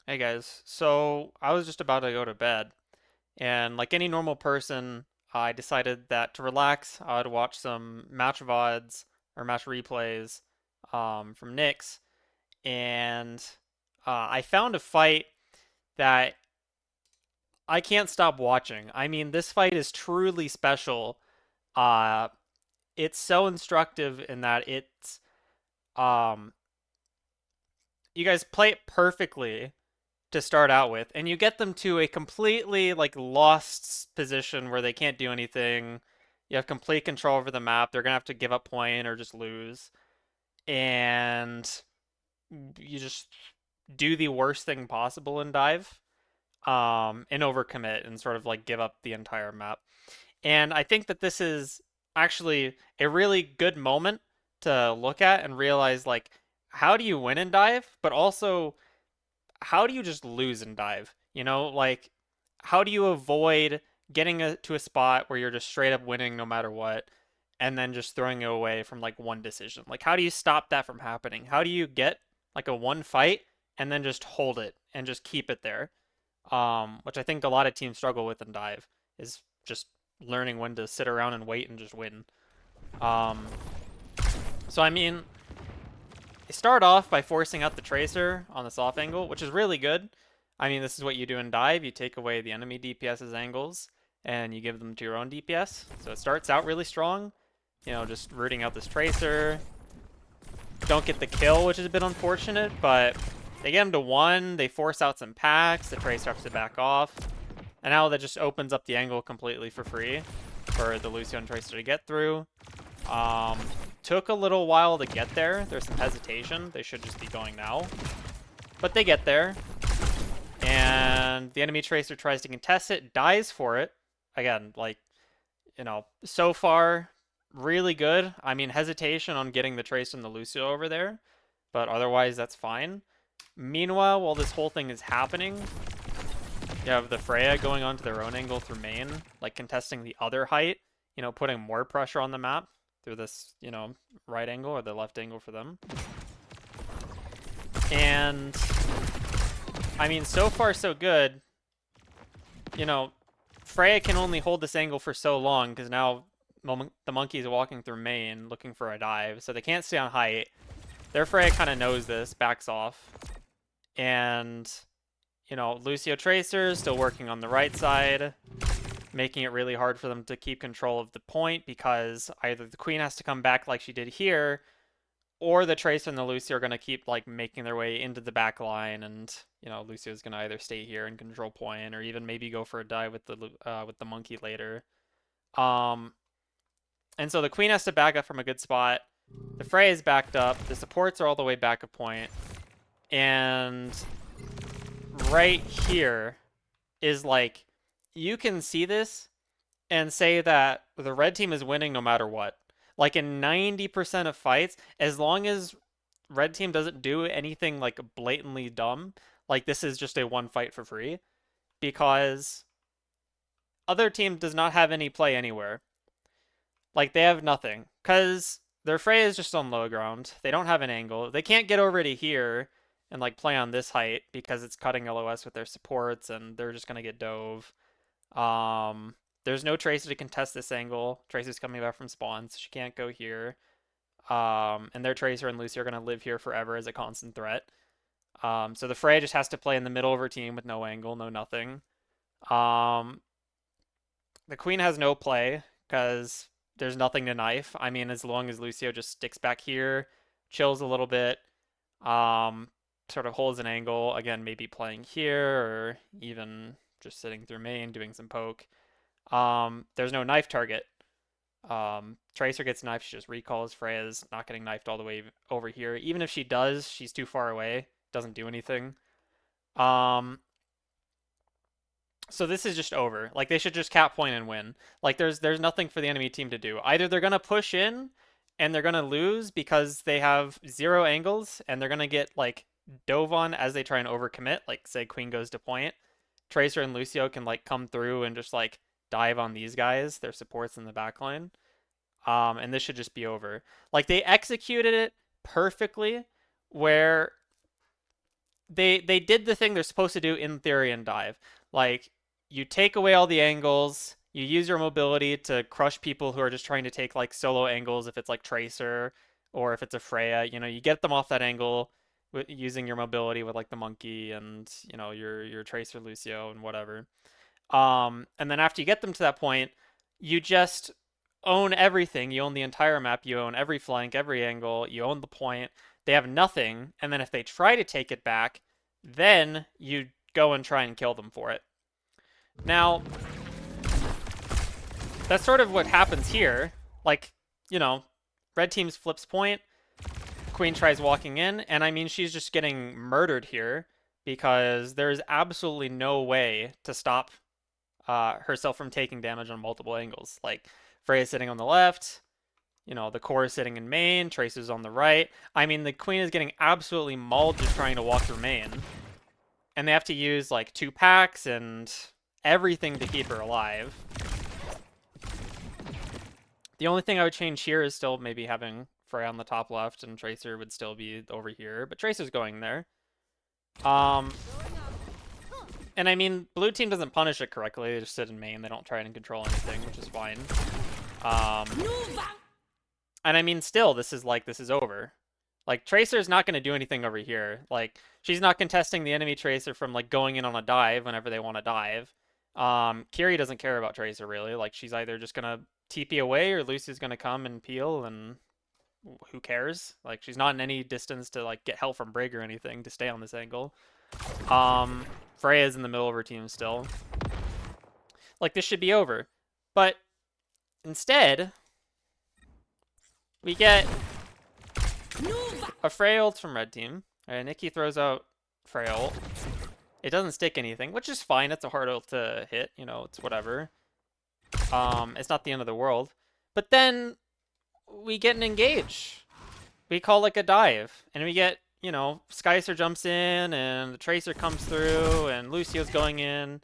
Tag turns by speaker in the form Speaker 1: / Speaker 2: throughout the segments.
Speaker 1: Hey guys, so I was just about to go to bed, and like any normal person, I decided that to relax, I would watch some match VODs or match replays from Nyx, and I found a fight that I can't stop watching. I mean, this fight is truly special. Uh, it's so instructive in that um, you guys play it perfectly to start out with, and you get them to a completely like lost position where they can't do anything. You have complete control over the map. They're gonna have to give up point or just lose, and you just do the worst thing possible and dive, and overcommit and sort of like give up the entire map. And I think that this is actually a really good moment to look at and realize like how do you win and dive, but also how do you just lose and dive? You know, like how do you avoid getting to a spot where you're just straight up winning no matter what, and then just throwing it away from like one decision? Like how do you stop that from happening? How do you get like a one fight and then just hold it and just keep it there? Which I think a lot of teams struggle with in dive is just learning when to sit around and wait and just win. Um, so I mean, they start off by forcing out the tracer on this off angle, which is really good. I mean, this is what you do in dive. You take away the enemy DPS's angles and you give them to your own DPS. So it starts out really strong. You know, just rooting out this tracer. Don't get the kill, which is a bit unfortunate, but they get him to 1. They force out some packs. The tracer has to back off. And now that just opens up the angle completely for free for the Lucio and Tracer to get through. Um, Took a little while to get there. There's some hesitation. They should just be going now. But they get there. And the enemy Tracer tries to contest it, dies for it. Again, like, you know, so far, really good. I mean, hesitation on getting the Tracer and the Lucio over there. But otherwise, that's fine. Meanwhile, while this whole thing is happening, you have the Freya going onto their own angle through main, like contesting the other height, you know, putting more pressure on the map through this, you know, right angle or the left angle for them. And I mean, so far so good. You know, Freya can only hold this angle for so long because now the monkey is walking through main looking for a dive, so they can't stay on height. Their Freya kind of knows this, backs off. And, you know, Lucio Tracer still working on the right side, making it really hard for them to keep control of the point because either the queen has to come back like she did here, or the Tracer and the Lucio are going to keep like making their way into the back line, and you know Lucio's going to either stay here and control point, or even maybe go for a dive with the monkey later. Um, and so the queen has to back up from a good spot. The Frey is backed up. The supports are all the way back at point, and right here is like you can see this and say that the red team is winning no matter what. Like in 90% of fights, as long as red team doesn't do anything like blatantly dumb, like this is just a one fight for free because other team does not have any play anywhere. Like they have nothing because their Frey is just on low ground. They don't have an angle. They can't get over to here and like play on this height because it's cutting LOS with their supports and they're just gonna get dove. There's no Tracer to contest this angle. Tracer's coming back from spawn, so she can't go here. And their Tracer and Lucy are going to live here forever as a constant threat. So the Frey just has to play in the middle of her team with no angle, no nothing. Um, the Queen has no play because there's nothing to knife. I mean, as long as Lucio just sticks back here, chills a little bit, um, sort of holds an angle, again, maybe playing here or even just sitting through main, doing some poke. There's no knife target. Tracer gets knifed, she just recalls. Freya's not getting knifed all the way over here. Even if she does, she's too far away. Doesn't do anything. Um, so this is just over. Like they should just cap point and win. Like there's nothing for the enemy team to do. Either they're gonna push in and they're gonna lose because they have 0 angles and they're gonna get like dove on as they try and overcommit. Like say Queen goes to point. Tracer and Lucio can like come through and just like dive on these guys, their supports in the backline. And this should just be over. Like they executed it perfectly, where they did the thing they're supposed to do in theory in dive. Like you take away all the angles, you use your mobility to crush people who are just trying to take like solo angles if it's like Tracer or if it's a Freya, you get them off that angle using your mobility with like the monkey and your Tracer Lucio and whatever. And then after you get them to that point, you just own everything. You own the entire map. You own every flank, every angle. You own the point. They have nothing. And then if they try to take it back, then you go and try and kill them for it. Now, that's sort of what happens here. Like, red team's flips point. Queen tries walking in. And I mean, she's just getting murdered here because there's absolutely no way to stop herself from taking damage on multiple angles. Like Freya's sitting on the left, the core is sitting in main, Tracer's on the right. I mean, the queen is getting absolutely mauled just trying to walk through main. And they have to use like 2 packs and everything to keep her alive. The only thing I would change here is still maybe having Freya on the top left and Tracer would still be over here, but Tracer's going there. And I mean, blue team doesn't punish it correctly. They just sit in main. They don't try and control anything, which is fine. And I mean, still, this is over. Like, Tracer's not going to do anything over here. Like, she's not contesting the enemy Tracer from, like, going in on a dive whenever they want to dive. Kiri doesn't care about Tracer, really. Like, she's either just going to TP away or Lucy's going to come and peel, and who cares? Like, she's not in any distance to, like, get help from Brig or anything to stay on this angle. Freya's in the middle of her team still. Like, this should be over. But instead, we get a Freya ult from red team. Nikki throws out Freya ult. It doesn't stick anything, which is fine. It's a hard ult to hit. It's whatever. It's not the end of the world. But then we get an engage. We call like a dive. And we get, Skycer jumps in and the Tracer comes through and Lucio's going in.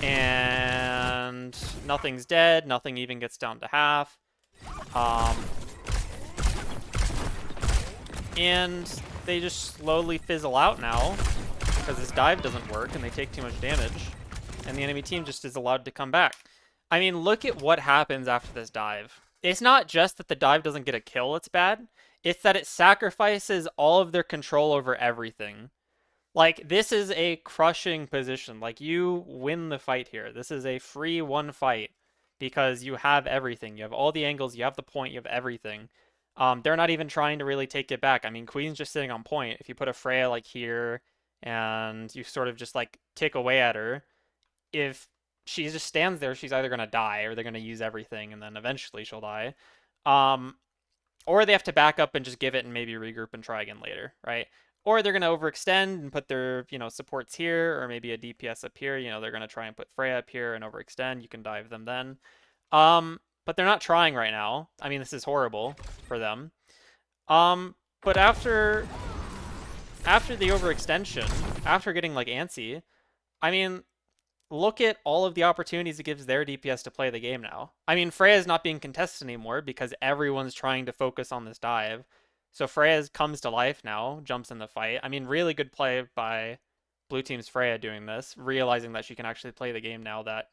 Speaker 1: And nothing's dead. Nothing even gets down to half. And they just slowly fizzle out now because this dive doesn't work and they take too much damage. And the enemy team just is allowed to come back. I mean, look at what happens after this dive. It's not just that the dive doesn't get a kill it's bad. It's that it sacrifices all of their control over everything. Like, this is a crushing position. Like, you win the fight here. This is a free one fight because you have everything. You have all the angles, you have the point, you have everything. They're not even trying to really take it back. I mean, Queen's just sitting on point. If you put a Freya, like, here and you sort of just, like, tick away at her, if she just stands there, she's either going to die or they're going to use everything and then eventually she'll die. Or they have to back up and just give it and maybe regroup and try again later, right? Or they're going to overextend and put their, supports here or maybe a DPS up here. They're going to try and put Freya up here and overextend. You can dive them then. But they're not trying right now. I mean, this is horrible for them. But after the overextension, after getting like antsy, I mean, look at all of the opportunities it gives their DPS to play the game now. I mean, Freya's not being contested anymore because everyone's trying to focus on this dive. So Freya comes to life now, jumps in the fight. I mean, really good play by blue team's Freya doing this, realizing that she can actually play the game now that,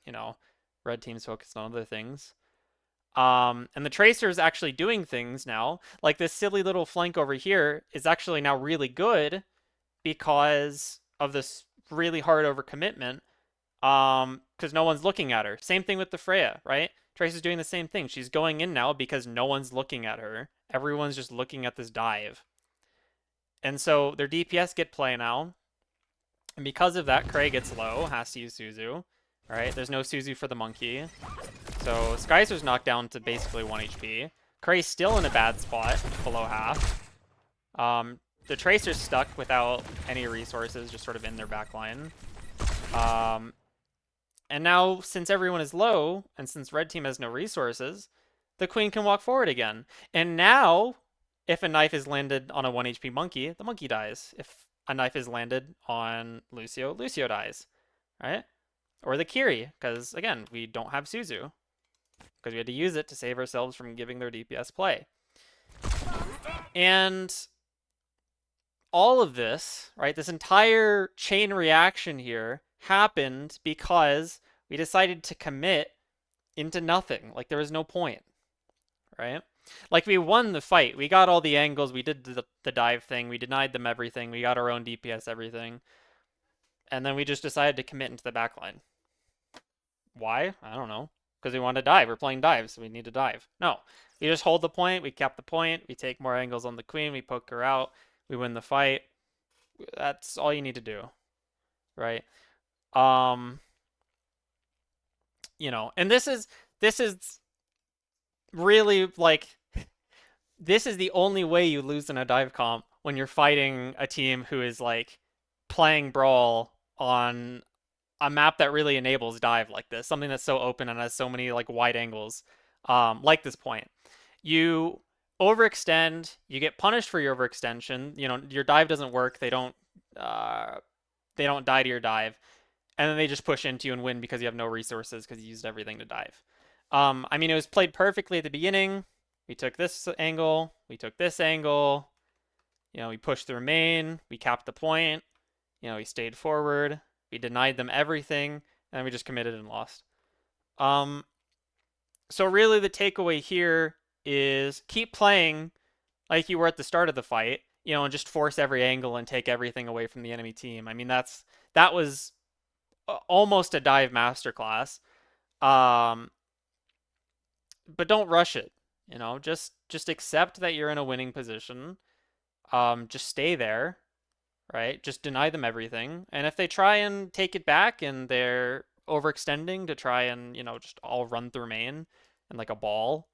Speaker 1: red team's focused on other things. And the Tracer is actually doing things now. Like this silly little flank over here is actually now really good because of this really hard overcommitment. Because no one's looking at her. Same thing with the Freya, right? Tracer's doing the same thing. She's going in now because no one's looking at her. Everyone's just looking at this dive. And so their DPS get play now. And because of that, Cray gets low, has to use Suzu. Right? There's no Suzu for the monkey. So Skycer's knocked down to basically 1 HP. Cray's still in a bad spot, below half. The Tracer's stuck without any resources, just sort of in their backline. And now, since everyone is low, and since red team has no resources, the Queen can walk forward again. And now, if a knife is landed on a 1 HP monkey, the monkey dies. If a knife is landed on Lucio, Lucio dies. Right? Or the Kiri, because, again, we don't have Suzu. Because we had to use it to save ourselves from giving their DPS play. And all of this, right, this entire chain reaction here happened because we decided to commit into nothing. Like there was no point, right? Like we won the fight. We got all the angles. We did the dive thing. We denied them everything. We got our own DPS everything. And then we just decided to commit into the backline. Why? I don't know. Because we want to dive. We're playing dive, so we need to dive. No. We just hold the point. We cap the point. We take more angles on the queen. We poke her out. We win the fight. That's all you need to do, right? Um, and this is really like this is the only way you lose in a dive comp when you're fighting a team who is like playing brawl on a map that really enables dive like this, something that's so open and has so many like wide angles, like this point. You overextend, you get punished for your overextension. Your dive doesn't work. Uh, they don't die to your dive, and then they just push into you and win because you have no resources because you used everything to dive. I mean, it was played perfectly at the beginning. We took this angle, we took this angle. We pushed through main, we capped the point. We stayed forward, we denied them everything, and we just committed and lost. So really the takeaway here is keep playing like you were at the start of the fight, and just force every angle and take everything away from the enemy team. I mean, that was almost a dive masterclass. Um, but don't rush it. Just accept that you're in a winning position. Just stay there, right? Just deny them everything. And if they try and take it back and they're overextending to try and, just all run through main and like a ball,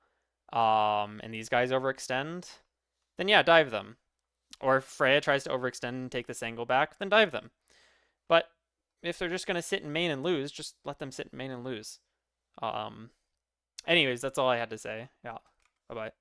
Speaker 1: and these guys overextend, then yeah, dive them. Or if Freya tries to overextend and take this angle back, then dive them. But if they're just gonna sit in main and lose, just let them sit in main and lose. Anyways, that's all I had to say. Yeah. Bye bye.